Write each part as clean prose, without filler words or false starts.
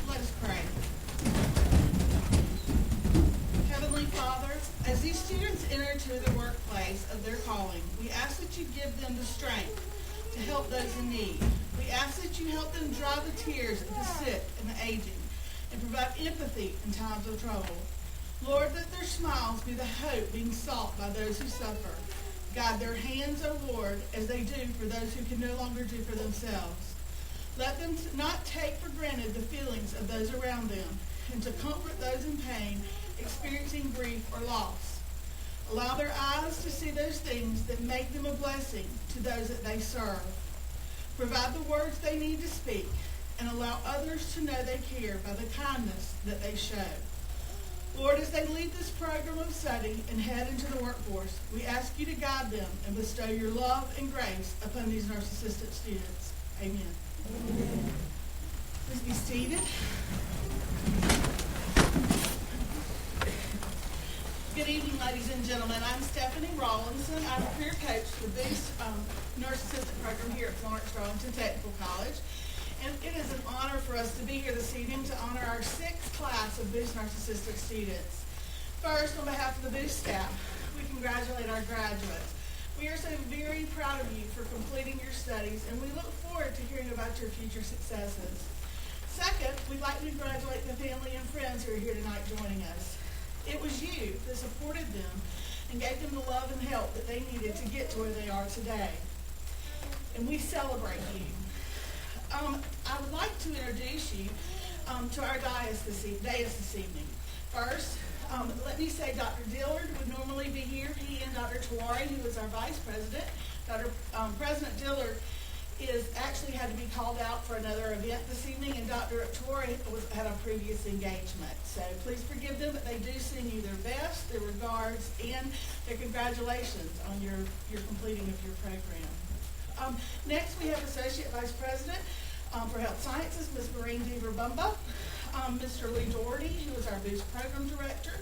Let us pray. Heavenly Father, as these students enter into the workplace of their calling, we ask that you give them the strength to help those in need. We ask that you help them dry the tears of the sick and the aging and provide empathy in times of trouble. Lord, let their smiles be the hope being sought by those who suffer. Guide their hands, O Lord, as they do for those who can no longer do for themselves. Let them not take for granted the feelings of those around them, and to comfort those in pain, experiencing grief or loss. Allow their eyes to see those things that make them a blessing to those that they serve. Provide the words they need to speak, and allow others to know they care by the kindness that they show. Lord, as they leave this program of study and head into the workforce, we ask you to guide them and bestow your love and grace upon these nurse assistant students. Amen. Amen. Please be seated. Good evening, ladies and gentlemen. I'm Stephanie Rawlinson. I'm a career coach for the Boost Nurse Assistant Program here at Florence Darlington Technical College. And it is an honor for us to be here this evening to honor our 6th class of Boost Nurse Assistant students. First, on behalf of the Boost staff, we congratulate our graduates. We are so very proud of you for completing your studies, and we look forward to hearing about your future successes. Second, we'd like to congratulate the family and friends who are here tonight joining us. It was you that supported them and gave them the love and help that they needed to get to where they are today. And we celebrate you. I would like to introduce you to our dais this evening. First, let me say Dr. Dillard would normally be here. He and Dr. Tawari, who is our vice president. President Dillard actually had to be called out for another event this evening, and Dr. Tawari had a previous engagement. So please forgive them, but they do send you their best, their regards, and their congratulations on your completing of your program. Next, we have Associate Vice President for Health Sciences, Ms. Maureen Deaver-Bumba, Mr. Lee Doherty, who is our Boost Program Director,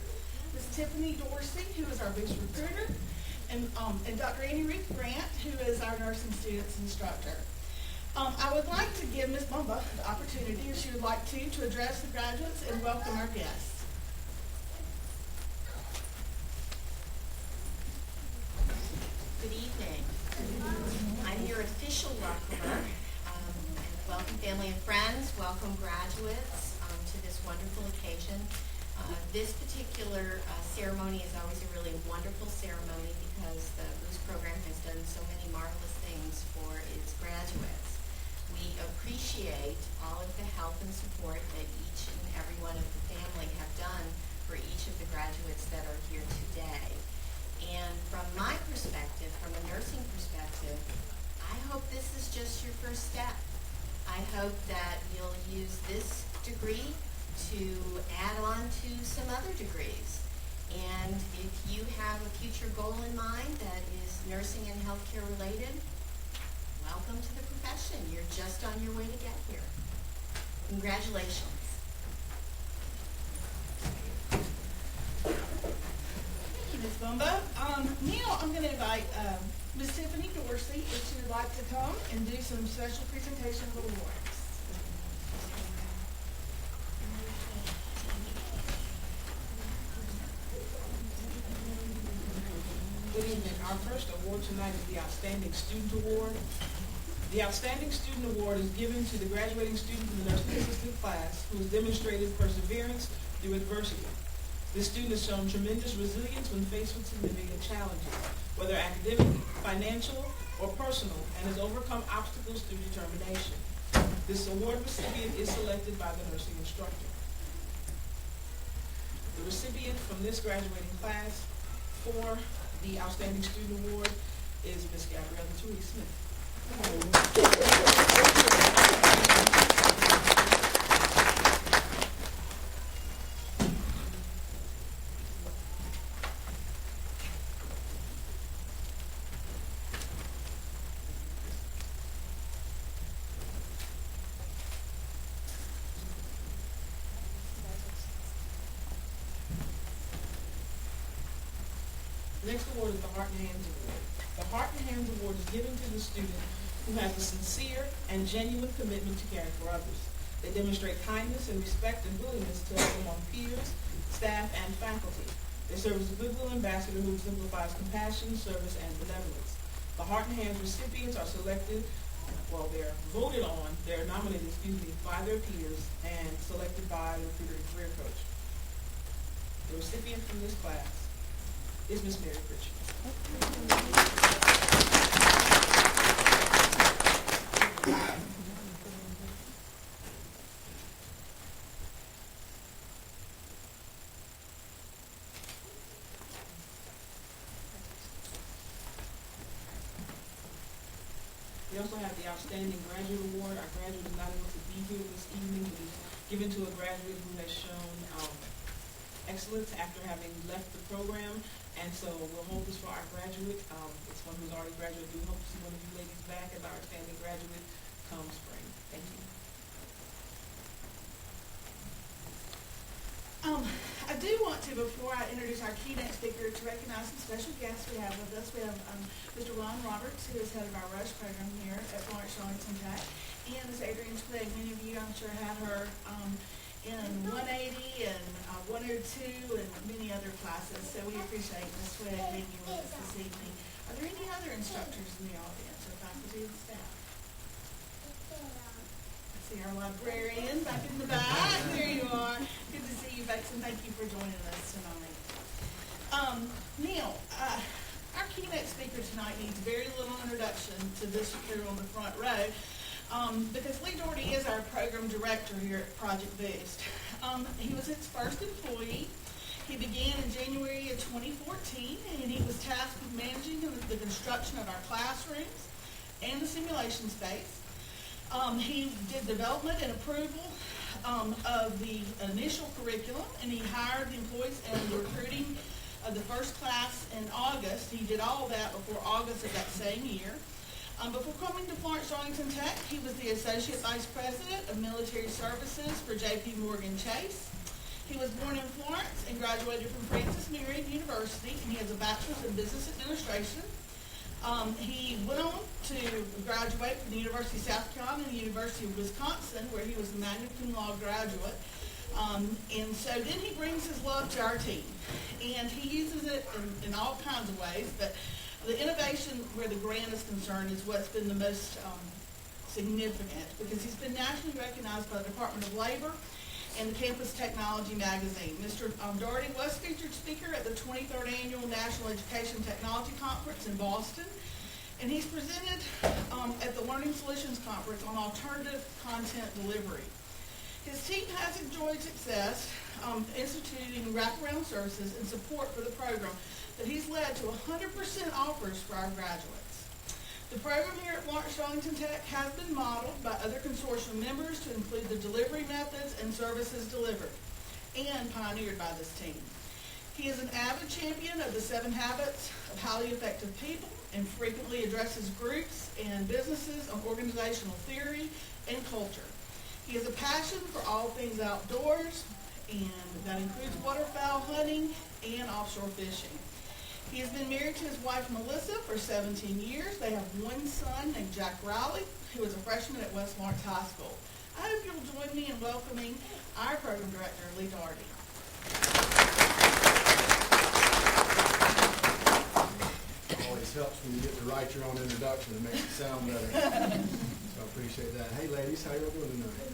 Ms. Tiffany Dorsey, who is our Boost Recruiter, and Dr. Annie Ruth Grant, who is our Nursing Students Instructor. I would like to give Ms. Bumba the opportunity, if she would like to address the graduates and welcome our guests. Good evening. I'm your official welcomer. Welcome family and friends, welcome graduates. graduates to this wonderful occasion. This particular ceremony is always a really wonderful ceremony because the Boost program has done so many marvelous things for its graduates. We appreciate all of the help and support that each and every one of the family have done for each of the graduates that are here today. And from my perspective, from a nursing perspective, I hope this is just your first step. I hope that you'll use this degree to add on to some other degrees. And if you have a future goal in mind that is nursing and healthcare related, welcome to the profession. You're just on your way to get here. Congratulations. Thank you, Ms. Bumba. Now I'm going to invite Ms. Tiffany Dorsey if she would like to come and do some special presentation of awards. Good evening. Our first award tonight is the Outstanding Student Award. The Outstanding Student Award is given to the graduating student from the nursing assistant class who has demonstrated perseverance through adversity. This student has shown tremendous resilience when faced with significant challenges, whether academic, financial, or personal, and has overcome obstacles through determination. This award recipient is selected by the nursing instructor. The recipient from this graduating class for the Outstanding Student Award is Ms. Gabriella Tui Smith. The next award is the Heart and Hands Award. The Heart and Hands Award is given to the student who has a sincere and genuine commitment to caring for others. They demonstrate kindness and respect and willingness to help among peers, staff, and faculty. They serve as a goodwill ambassador who exemplifies compassion, service, and benevolence. The Heart and Hands recipients are selected, they're voted on, they're nominated, by their peers and selected by the recruiter and career coach. The recipient from this class is Miss Mary Pritchard. We also have the Outstanding Graduate Award. Our graduate is not able to be here this evening. It is given to a graduate who has shown excellence after having left the program. And so we'll hold this for our graduate. It's one who's already graduated. We hope to see one of you ladies back as our outstanding graduate come spring. Thank you. I do want to, before I introduce our keynote speaker, to recognize some special guests we have with us. We have Mr. Ron Roberts, who is head of our Rush program here at Florence Darlington Tech, and Ms. Adrienne Twigg. Many of you, I'm sure, had her in 180 and 102 and many other classes. So we appreciate Ms. Twigg being here with us this evening. Are there any other instructors in the audience or faculty and staff? See our librarian back in the back. There you are. Good to see you folks, and thank you for joining us tonight. Neil, our keynote speaker tonight needs very little introduction to this here on the front row, because Lee Doherty is our program director here at Project Boost. He was its first employee. He began in January of 2014, and he was tasked with managing the construction of our classrooms and the simulation space. He did development and approval of the initial curriculum, and he hired the employees and the recruiting of the first class in August. He did all that before August of that same year. Before coming to Florence Darlington Tech, he was the Associate Vice President of Military Services for J.P. Morgan Chase. He was born in Florence and graduated from Francis Marion University, and he has a Bachelor's in Business Administration. He went on to graduate from the University of South Carolina and the University of Wisconsin, where he was a magna cum laude graduate. And so then he brings his love to our team, and he uses it in all kinds of ways, but the innovation where the grant is concerned is what's been the most significant because he's been nationally recognized by the Department of Labor and the Campus Technology magazine. Mr. Doherty was featured speaker at the 23rd Annual National Education Technology Conference in Boston, and he's presented at the Learning Solutions Conference on alternative content delivery. His team has enjoyed success instituting wraparound services and support for the program that he's led to 100% offers for our graduates. The program here at Lawrence Darlington Tech has been modeled by other consortium members to include the delivery methods and services delivered, and pioneered by this team. He is an avid champion of the 7 Habits of Highly Effective People and frequently addresses groups and businesses on organizational theory and culture. He has a passion for all things outdoors, and that includes waterfowl hunting and offshore fishing. He has been married to his wife, Melissa, for 17 years. They have one son named Jack Riley, who is a freshman at West Lawrence High School. I hope you'll join me in welcoming our program director, Lee Doherty. Always helps when you get to write your own introduction. It makes it sound better. So I appreciate that. Hey, ladies, how y'all doing tonight?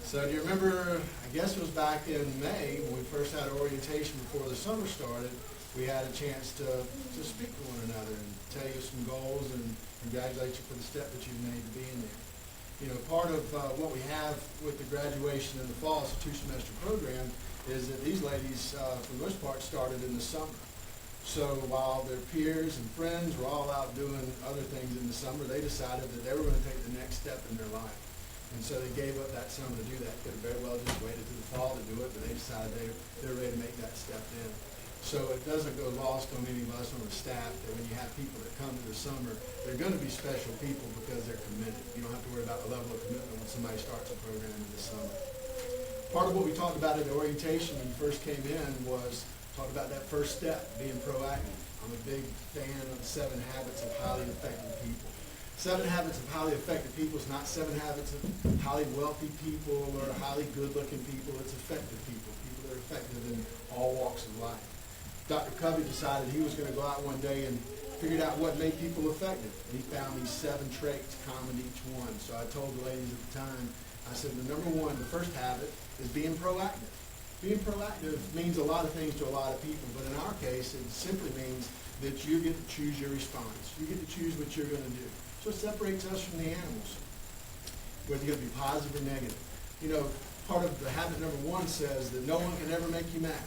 So do you remember, I guess it was back in May, when we first had our orientation before the summer started, we had a chance to speak to one another and tell you some goals and congratulate you for the step that you've made to be in there. You know, part of what we have with the graduation in the fall, it's a 2-semester program, is that these ladies, for the most part, started in the summer. So while their peers and friends were all out doing other things in the summer, they decided that they were going to take the next step in their life. And so they gave up that summer to do that. Could have very well just waited to the fall to do it, but they decided they're ready to make that step in. So it doesn't go lost on any of us on the staff that when you have people that come to the summer, they're going to be special people because they're committed. You don't have to worry about the level of commitment when somebody starts a program in the summer. Part of what we talked about at the orientation when you first came in was talk about that first step, being proactive. I'm a big fan of the 7 Habits of Highly Effective People. 7 Habits of Highly Effective People is not 7 habits of highly wealthy people or highly good-looking people. It's effective people, people that are effective in all walks of life. Dr. Covey decided he was going to go out one day and figured out what made people effective. And he found these 7 traits common to each one. So I told the ladies at the time, I said, the number 1, the first habit, is being proactive. Being proactive means a lot of things to a lot of people, but in our case, it simply means that you get to choose your response. You get to choose what you're going to do. So it separates us from the animals, whether you're going to be positive or negative. You know, part of the habit number 1 says that no one can ever make you mad.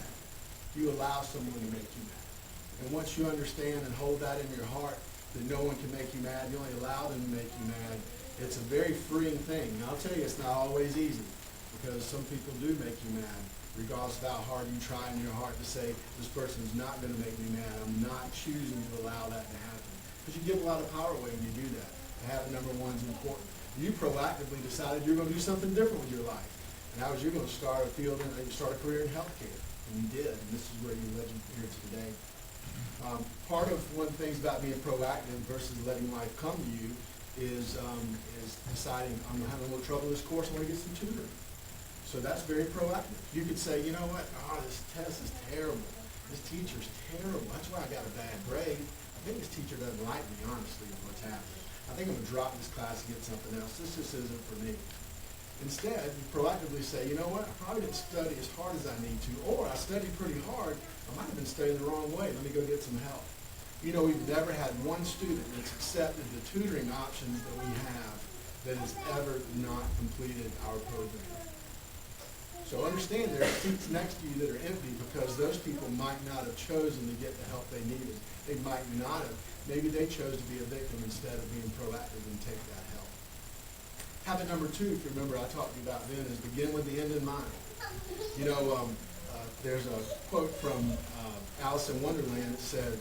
You allow someone to make you mad. And once you understand and hold that in your heart, that no one can make you mad, you only allow them to make you mad, it's a very freeing thing. And I'll tell you, it's not always easy, because some people do make you mad, regardless of how hard you try in your heart to say, this person's not going to make me mad. I'm not choosing to allow that to happen. Because you give a lot of power away when you do that. Habit number 1 is important. You proactively decided you're going to do something different with your life. And that was you're going to start a field, and start a career in healthcare. And you did, and this is where you led here today. Part of one of the things about being proactive versus letting life come to you is deciding, I'm having a little trouble with this course, I'm going to get some tutoring. So that's very proactive. You could say, you know what, this test is terrible. This teacher's terrible. That's why I got a bad grade. I think this teacher doesn't like me, honestly, is what's happening. I think I'm going to drop this class and get something else. This just isn't for me. Instead, you proactively say, you know what, I probably didn't study as hard as I need to, or I studied pretty hard, I might have been studying the wrong way, let me go get some help. You know, we've never had one student that's accepted the tutoring options that we have that has ever not completed our program. So understand there are seats next to you that are empty because those people might not have chosen to get the help they needed. They might not have. Maybe they chose to be a victim instead of being proactive and take that help. Habit number 2, if you remember I talked to you about then, is begin with the end in mind. You know, there's a quote from Alice in Wonderland that said,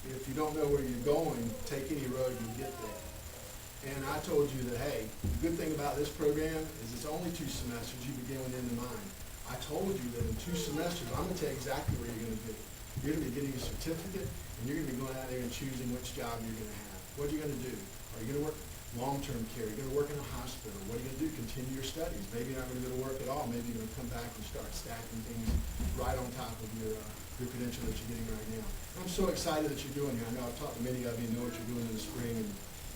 if you don't know where you're going, take any road you get there. And I told you that, hey, the good thing about this program is it's only 2 semesters. You begin with end in mind. I told you that in 2 semesters, I'm going to tell you exactly where you're going to be. You're going to be getting a certificate, and you're going to be going out there and choosing which job you're going to have. What are you going to do? Are you going to work long-term care? You're going to work in a hospital. What are you going to do? Continue your studies. Maybe you're not going to go to work at all. Maybe you're going to come back and start stacking things right on top of your credential that you're getting right now. I'm so excited that you're doing it. I know I've talked to many of you and know what you're doing in the spring, and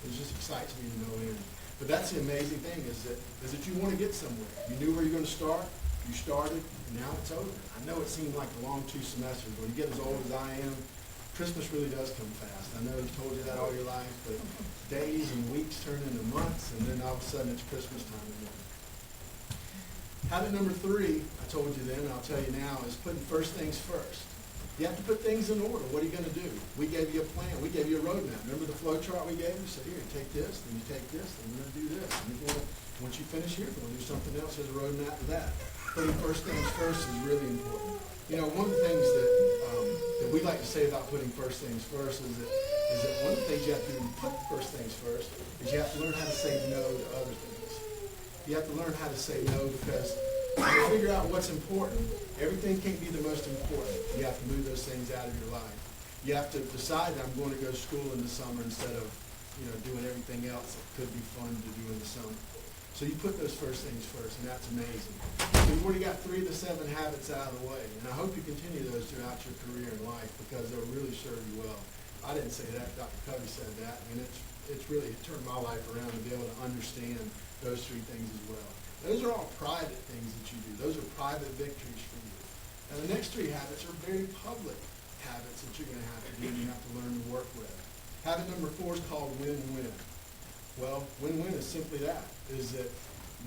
it just excites me to no end. But that's the amazing thing is that you want to get somewhere. You knew where you're going to start. You started, and now it's over. I know it seemed like a long 2 semesters. When you get as old as I am, Christmas really does come fast. I know I've told you that all your life, but days and weeks turn into months, and then all of a sudden it's Christmas time again. Habit number 3, I told you then, and I'll tell you now, is putting first things first. You have to put things in order. What are you going to do? We gave you a plan. We gave you a roadmap. Remember the flow chart we gave you? So here, take this, then you take this, then you're going to do this. And you're going to, once you finish here, you're going to do something else as a roadmap to that. Putting first things first is really important. You know, one of the things that we like to say about putting first things first is that one of the things you have to do to put first things first is you have to learn how to say no to other things. You have to learn how to say no because when you figure out what's important, everything can't be the most important. You have to move those things out of your life. You have to decide that I'm going to go to school in the summer instead of, doing everything else that could be fun to do in the summer. So you put those first things first, and that's amazing. So you've already got 3 of the 7 habits out of the way, and I hope you continue those throughout your career and life because they'll really serve you well. I didn't say that. Dr. Covey said that. I mean, it's really turned my life around to be able to understand those 3 things as well. Those are all private things that you do. Those are private victories for you. Now, the next 3 habits are very public habits that you're going to have to do and you have to learn to work with. Habit number 4 is called win-win. Well, win-win is simply that, is that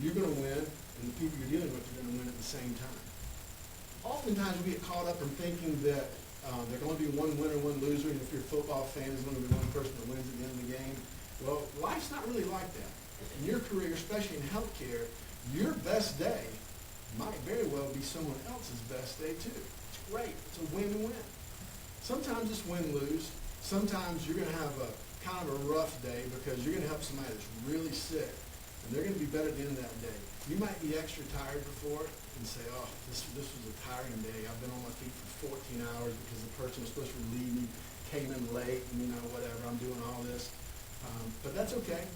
you're going to win and the people you're dealing with are going to win at the same time. Oftentimes we get caught up in thinking that they're going to be one winner, one loser, and if you're a football fan, there's going to be one person that wins at the end of the game. Well, life's not really like that. In your career, especially in healthcare, your best day might very well be someone else's best day too. It's great. It's a win-win. Sometimes it's win-lose. Sometimes you're going to have a kind of a rough day because you're going to help somebody that's really sick, and they're going to be better at the end of that day. You might be extra tired before it and say, oh, this was a tiring day. I've been on my feet for 14 hours because the person was supposed to relieve me came in late and, whatever. I'm doing all this. But that's okay.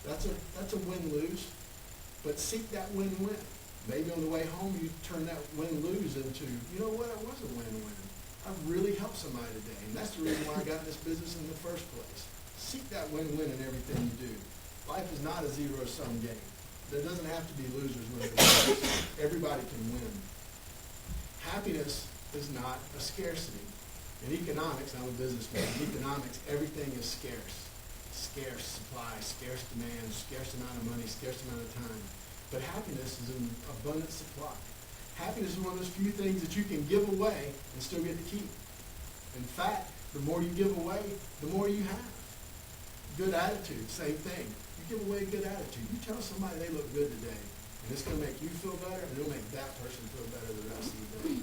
That's a win-lose. But seek that win-win. Maybe on the way home you turn that win-lose into, you know what, it was a win-win. I've really helped somebody today. And that's the reason why I got in this business in the first place. Seek that win-win in everything you do. Life is not a zero-sum game. There doesn't have to be losers when it wins. Everybody can win. Happiness is not a scarcity. In economics, I'm a businessman. In economics, everything is scarce. Scarce supply, scarce demand, scarce amount of money, scarce amount of time. But happiness is an abundant supply. Happiness is one of those few things that you can give away and still get to keep. In fact, the more you give away, the more you have. Good attitude, same thing. You give away a good attitude. You tell somebody they look good today, and it's going to make you feel better, and it'll make that person feel better the rest of the day.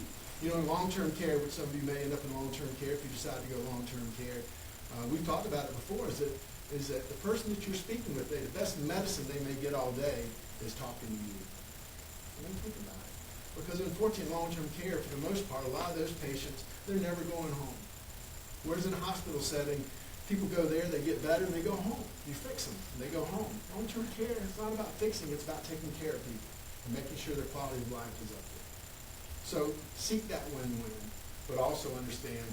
In long-term care, which some of you may end up in long-term care if you decide to go long-term care, we've talked about it before, is that the person that you're speaking with, the best medicine they may get all day is talking to you. I mean, think about it. Because unfortunately, long-term care, for the most part, a lot of those patients, they're never going home. Whereas in a hospital setting, people go there, they get better, and they go home. You fix them, and they go home. Long-term care, it's not about fixing, it's about taking care of people and making sure their quality of life is up there. So seek that win-win, but also understand,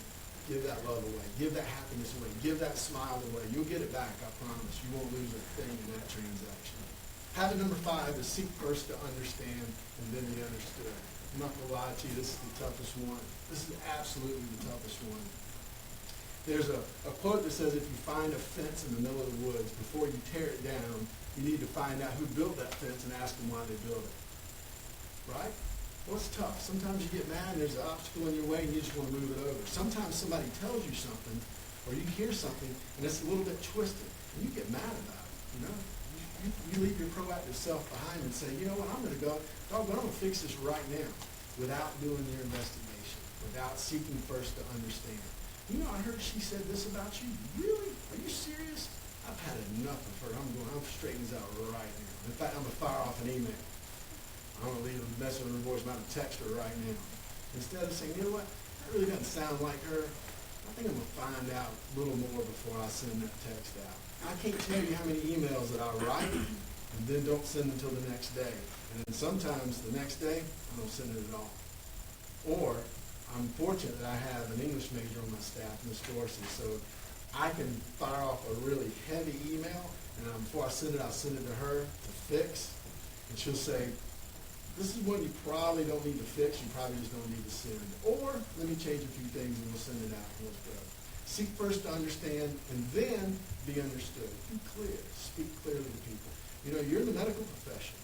give that love away, give that happiness away, give that smile away. You'll get it back, I promise. You won't lose a thing in that transaction. Habit number 5 is seek first to understand and then be understood. I'm not going to lie to you, this is the toughest one. This is absolutely the toughest one. There's a quote that says, if you find a fence in the middle of the woods, before you tear it down, you need to find out who built that fence and ask them why they built it. Right? Well, it's tough. Sometimes you get mad and there's an obstacle in your way and you just want to move it over. Sometimes somebody tells you something or you hear something and it's a little bit twisted and you get mad about it, You leave your proactive self behind and say, you know what, I'm going to go, doggone, I'm going to fix this right now without doing your investigation, without seeking first to understand. I heard she said this about you. Really? Are you serious? I've had enough of her. I'm straightening this out right now. In fact, I'm going to fire off an email. I'm going to leave a message on her voice. I'm going to text her right now. Instead of saying, you know what, that really doesn't sound like her, I think I'm going to find out a little more before I send that text out. I can't tell you how many emails that I write and then don't send until the next day. And then sometimes the next day, I don't send it at all. Or I'm fortunate that I have an English major on my staff, Ms. Dorsey, so I can fire off a really heavy email And before I send it, I'll send it to her to fix. And she'll say, this is one you probably don't need to fix, you probably just don't need to send. Or let me change a few things and we'll send it out and let's go. Seek first to understand and then be understood. Be clear. Speak clearly to people. You know, you're in the medical profession.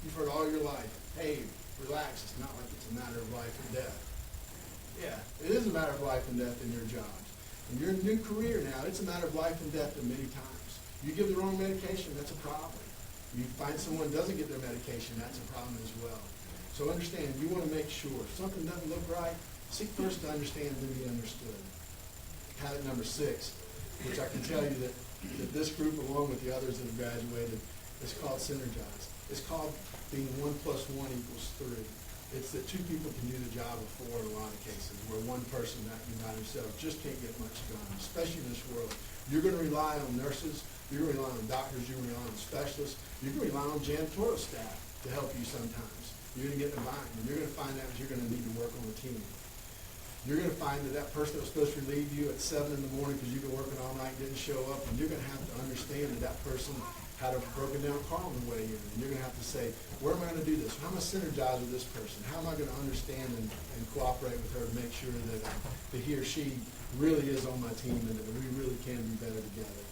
You've heard all your life, hey, relax, it's not like it's a matter of life and death. Yeah, it is a matter of life and death in your jobs. And you're in a new career now, it's a matter of life and death in many times. You give the wrong medication, that's a problem. You find someone doesn't get their medication, that's a problem as well. So understand, you want to make sure if something doesn't look right, seek first to understand and then be understood. Habit number 6, which I can tell you that this group, along with the others that have graduated, is called synergize. It's called being 1 + 1 = 3. It's that 2 people can do the job of 4 in a lot of cases, where one person acting by himself just can't get much done, especially in this world. You're going to rely on nurses, you're going to rely on doctors, you're going to rely on specialists, you're going to rely on janitorial staff to help you sometimes. You're going to get in a bind, and you're going to find out that you're going to need to work on a team. You're going to find that that person that was supposed to relieve you at 7 in the morning because you've been working all night didn't show up, and you're going to have to understand that that person had a broken down car on the way in, and you're going to have to say, where am I going to do this? How am I synergize with this person? How am I going to understand and cooperate with her to make sure that he or she really is on my team and that we really can be better together?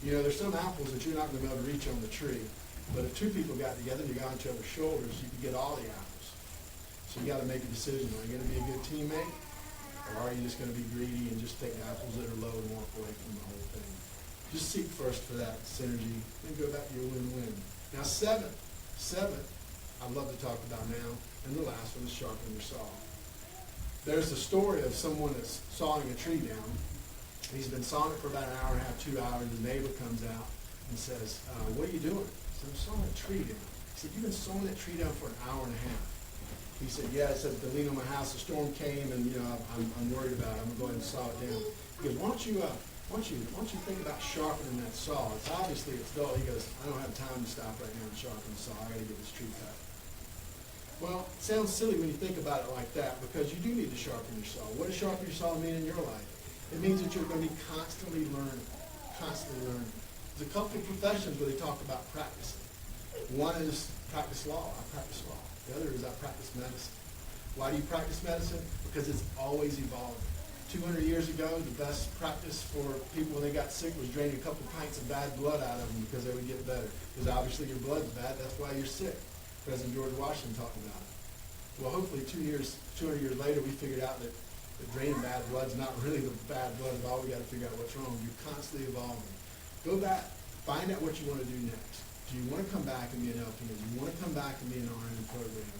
You know, there's some apples that you're not going to be able to reach on the tree, but if 2 people got together and you got on each other's shoulders, you can get all the apples. So you got to make a decision. Are you going to be a good teammate, or are you just going to be greedy and just take the apples that are low and walk away from the whole thing? Just seek first for that synergy, then go back to your win-win. Now, 7, I'd love to talk about now, and the last one is sharpen your saw. There's the story of someone that's sawing a tree down. He's been sawing it for about an hour and a half, 2 hours. The neighbor comes out and says, what are you doing? He said, I'm sawing a tree down. He said, you've been sawing that tree down for an hour and a half. He said, yeah, it said to lean on my house, a storm came, and you know, I'm worried about it. I'm going to go ahead and saw it down. He goes, why don't you think about sharpening that saw? It's obviously it's dull. He goes, I don't have time to stop right now and sharpen the saw. I got to get this tree cut. Well, it sounds silly when you think about it like that, because you do need to sharpen your saw. What does sharpen your saw mean in your life? It means that you're going to be constantly learning, constantly learning. There's a couple of professions where they talk about practicing. One is practice law. I practice law. The other is I practice medicine. Why do you practice medicine? Because it's always evolving. 200 years ago, the best practice for people when they got sick was draining a couple pints of bad blood out of them because they would get better. Because obviously your blood's bad, that's why you're sick. President George Washington talked about it. Well, hopefully 200 years later, we figured out that draining bad blood's not really the bad blood at all. We got to figure out what's wrong. You're constantly evolving. Go back, find out what you want to do next. Do you want to come back and be an LPN? Do you want to come back and be an RN program?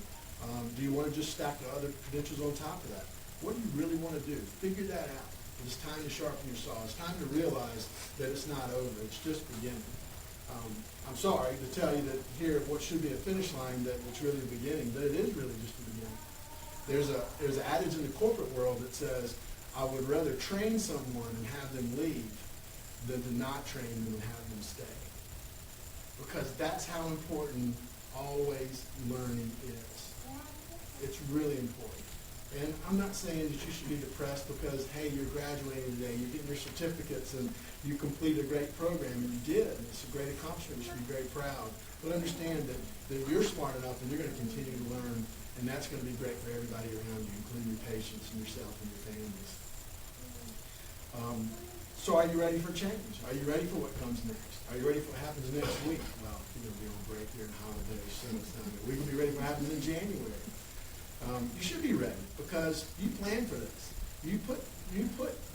Do you want to just stack the other credentials on top of that? What do you really want to do? Figure that out. It's time to sharpen your saw. It's time to realize that it's not over. It's just beginning. I'm sorry to tell you that here, what should be a finish line, that it's really the beginning, but it is really just the beginning. There's an adage in the corporate world that says, I would rather train someone and have them leave than to not train them and have them stay. Because that's how important always learning is. It's really important. And I'm not saying that you should be depressed because, hey, you're graduating today, you're getting your certificates, and you completed a great program, and you did. It's a great accomplishment. You should be very proud. But understand that you're smart enough and you're going to continue to learn, and that's going to be great for everybody around you, including your patients and yourself and your families. So are you ready for change? Are you ready for what comes next? Are you ready for what happens next week? Well, you're going to be on break here in holidays, so it's not good. We can be ready for what happens in January. You should be ready because you planned for this. You put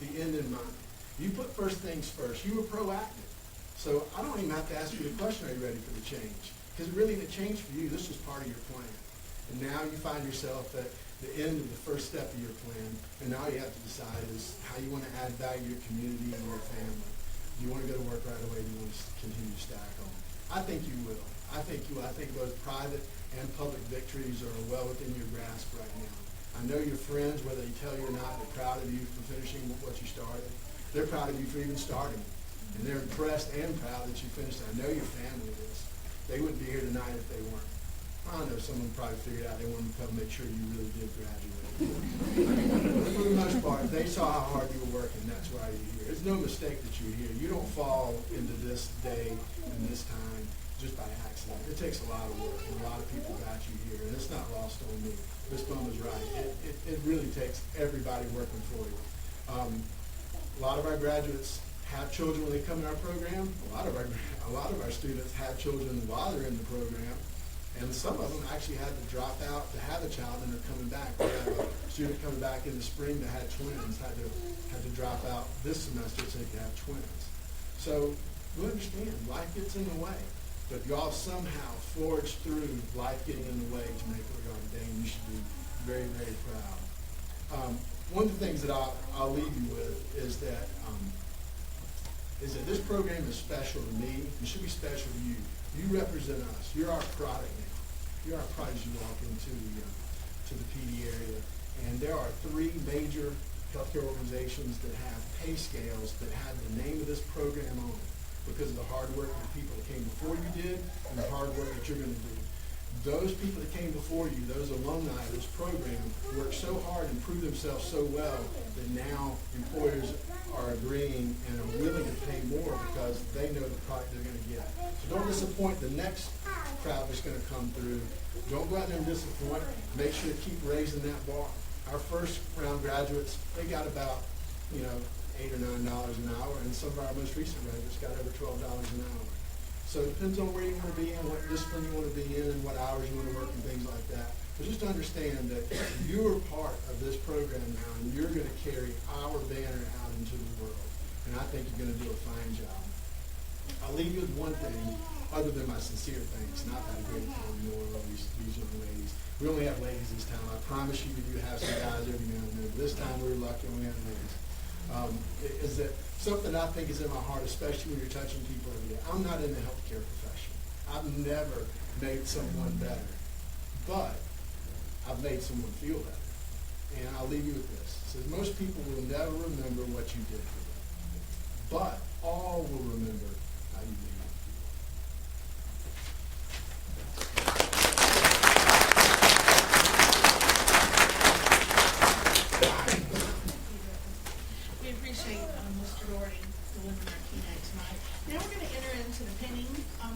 the end in mind. You put first things first. You were proactive. So I don't even have to ask you the question, are you ready for the change? Because really the change for you, this was part of your plan. And now you find yourself at the end of the first step of your plan, and now you have to decide is how you want to add value to your community and your family. Do you want to go to work right away? Do you want to continue to stack on? I think you will. I think you will. I think both private and public victories are well within your grasp right now. I know your friends, whether they tell you or not, they're proud of you for finishing what you started. They're proud of you for even starting. And they're impressed and proud that you finished it. I know your family is. They wouldn't be here tonight if they weren't. I don't know, someone probably figured out they wanted to come make sure you really did graduate. most part, they saw how hard you were working, that's why you're here. It's no mistake that you're here. You don't fall into this day and this time just by accident. It takes a lot of work, and a lot of people got you here, and it's not lost on me. Miss Bum was right. It really takes everybody working for you. A lot of our graduates have children when they come in our program. A lot of our students have children while they're in the program. And some of them actually had to drop out to have a child, and they're coming back. We have a student coming back in the spring that had twins, had to drop out this semester so they could have twins. So we understand life gets in the way, but y'all somehow forged through life getting in the way to make what we are today, and you should be very, very proud. One of the things that I'll leave you with is that this program is special to me. It should be special to you. You represent us. You're our product now. You're our product as you walk into the PD area. And there are 3 major healthcare organizations that have pay scales that have the name of this program on it because of the hard work that the people that came before you did and the hard work that you're going to do. Those people that came before you, those alumni of this program, worked so hard and proved themselves so well that now employers are agreeing and are willing to pay more because they know the product they're going to get. So don't disappoint the next crowd that's going to come through. Don't go out there and disappoint. Make sure to keep raising that bar. Our first round graduates, they got about, $8 or $9 an hour, and some of our most recent graduates got over $12 an hour. So it depends on where you want to be and what discipline you want to be in and what hours you want to work and things like that. But just understand that you're part of this program now, and you're going to carry our banner out into the world. And I think you're going to do a fine job. I'll leave you with one thing, other than my sincere thanks. And I've had a great time knowing all these young ladies. We only have ladies this time. I promise you we do have some guys every now and then. But this time we were lucky we only had ladies. Is that something I think is in my heart, especially when you're touching people every day. I'm not in the healthcare profession. I've never made someone better, but I've made someone feel better. And I'll leave you with this. It says most people will never remember what you did for them, but all will remember how you made them We appreciate Mr. Doherty delivering our keynote tonight. Now we're going to enter into the pinning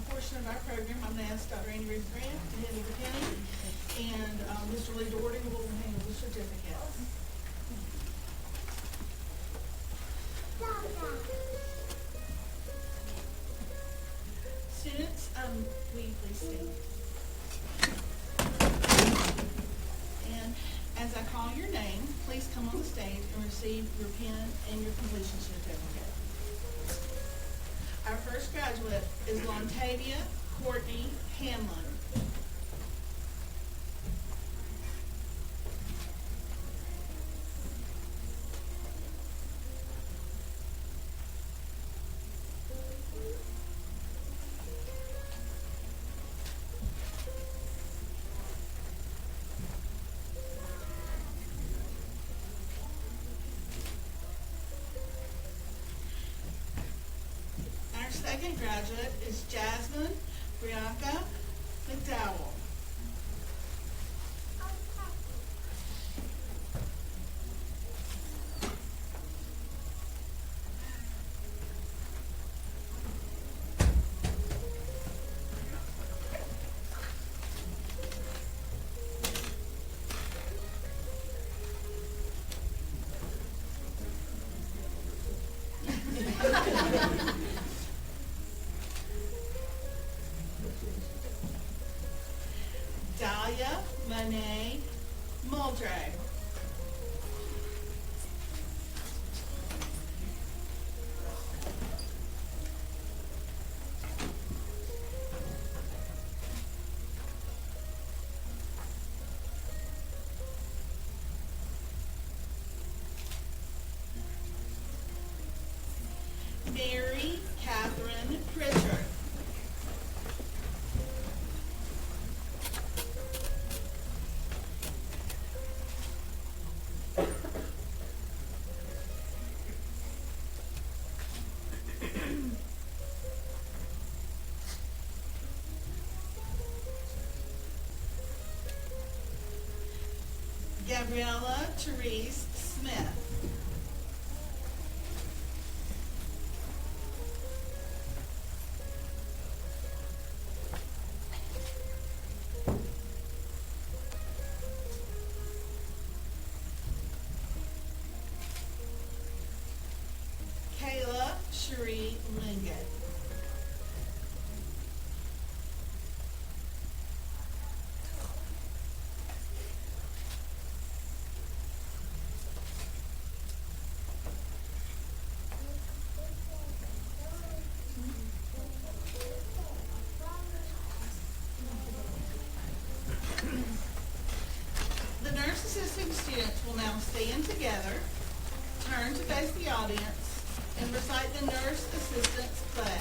portion of our program. I'm going to ask Dr. Andy Ruth Grant to handle the pinning, and Mr. Lee Doherty will handle the certificates. Students, will you please stand? And as I call your name, please come on the stage and receive your pin and your completion certificate. Our first graduate is Lontavia Courtney Hanlon. Our second graduate is Jasmine Brianka McDowell. Dahlia Monet Muldrow. Mary Catherine Pritchard. Gabriella Therese Smith. Kayla Cherie Lingett. The nurse assisting students will now stand together, turn to face the audience, and recite the nurse assistant's pledge.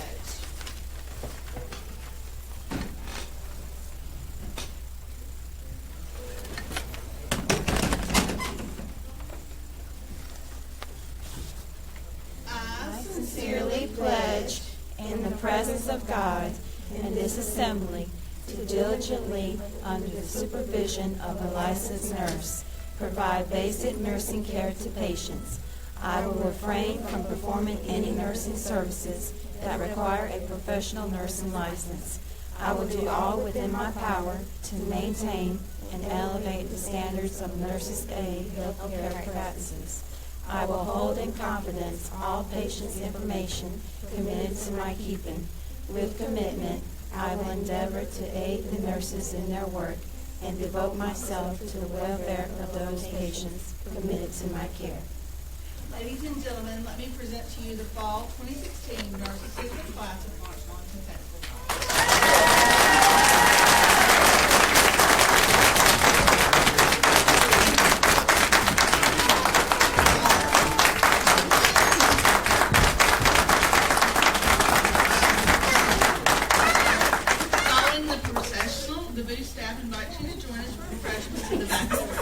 I Sincerely pledge, in the presence of God and this assembly, to diligently, under the supervision of a licensed nurse, provide basic nursing care to patients. I will refrain from performing any nursing services that require a professional nursing license. I will do all within my power to maintain and elevate the standards of nurses' aid healthcare practices. I will hold in confidence all patients' information committed to my keeping. With commitment, I will endeavor to aid the nurses in their work and devote myself to the welfare of those patients committed to my care. Ladies and gentlemen, let me present to you the Fall 2016 Nurse Assistant Class of Marshall Technical College. Following the processional, the booth staff invites you to join us for refreshments in the back of the room.